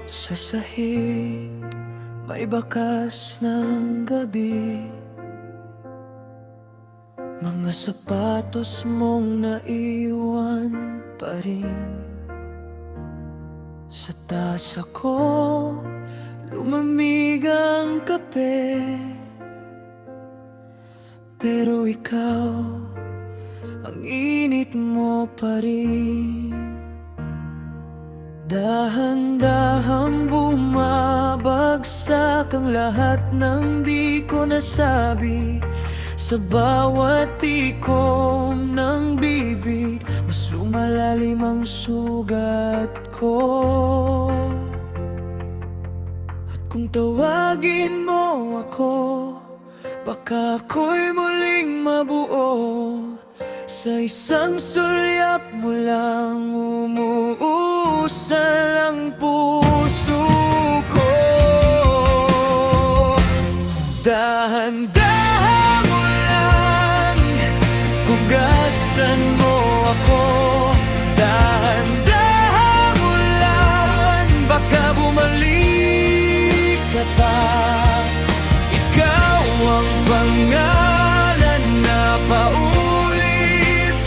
Sa sahig, may bakas ng gabi. Mga sapatos mong naiwan pa rin. Sa tasa ko, lumamig ang kape. Pero ikaw, ang init mo pa rin. Dahan-dahang bumabagsak ang lahat ng di ko nasabi. Sa bawat tikom ng bibig, mas lumalalim ang sugat ko. At kung tawagin mo ako, baka ako'y muling mabuo. Sa isang sulyap mo lang umuusal ang puso ko. Dahan-dahan mo lang, hugasan mo ako. Dahan-dahan mo lang, baka bumalik ka pa. Ikaw ang pangalan na paulit-ulit.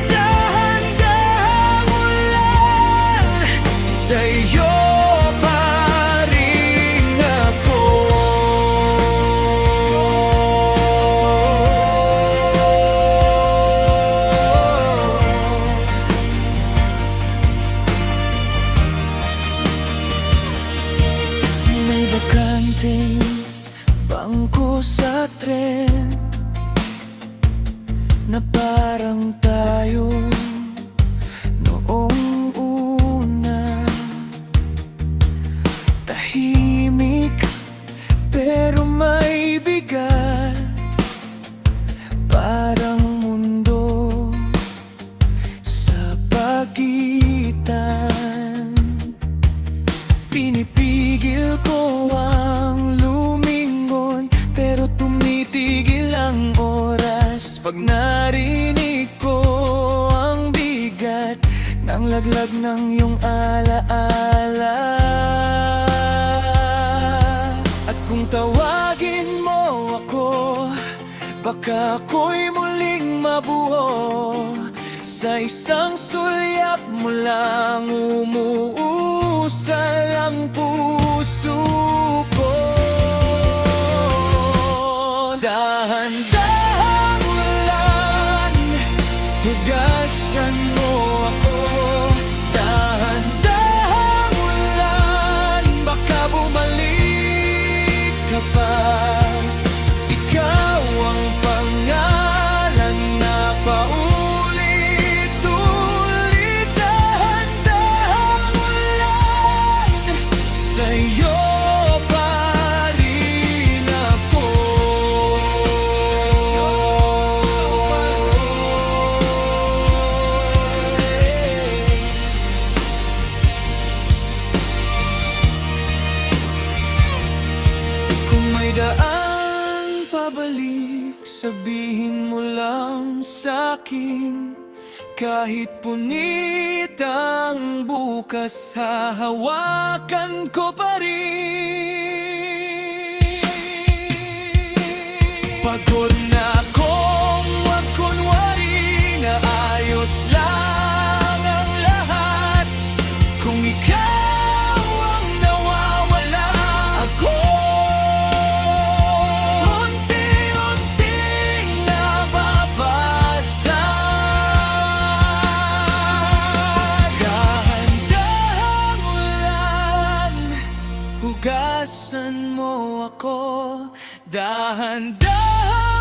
Dahan-dahan mo lang, sa'yo pa rin ako. May bakanting bangko sa tren na parang tayo noong una. Tahimik pero may bigat, parang mundo sa pagitan. Pinipigil ko ang lumingon, pero tumitigil ang oras pag narinig ko ang bigat ng laglag ng iyong alaala. At kung tawagin mo ako, baka ako'y muling mabuo. Sa isang sulyap mo lang umuusal ang puso ko. Dahan-dahan mo lang, hugasan mo ako. Dahan-dahan mo lang, baka bumalik ka pa. Ikaw ang pangalan na paulit-ulit. Dahan-dahan mo lang, sa'yo pa rin ako. Kung may daan pabalik, sabihin mo lang sa'kin. Kahit punit ang bukas, hahawakan ko pa rin. Pagod na akong magkunwari na ayos lang ang lahat. Kung ikaw ang nawawala, ako unti-unting nababasa. Dahan-dahan mo lang, hugasan mo ako. Dahan-dahan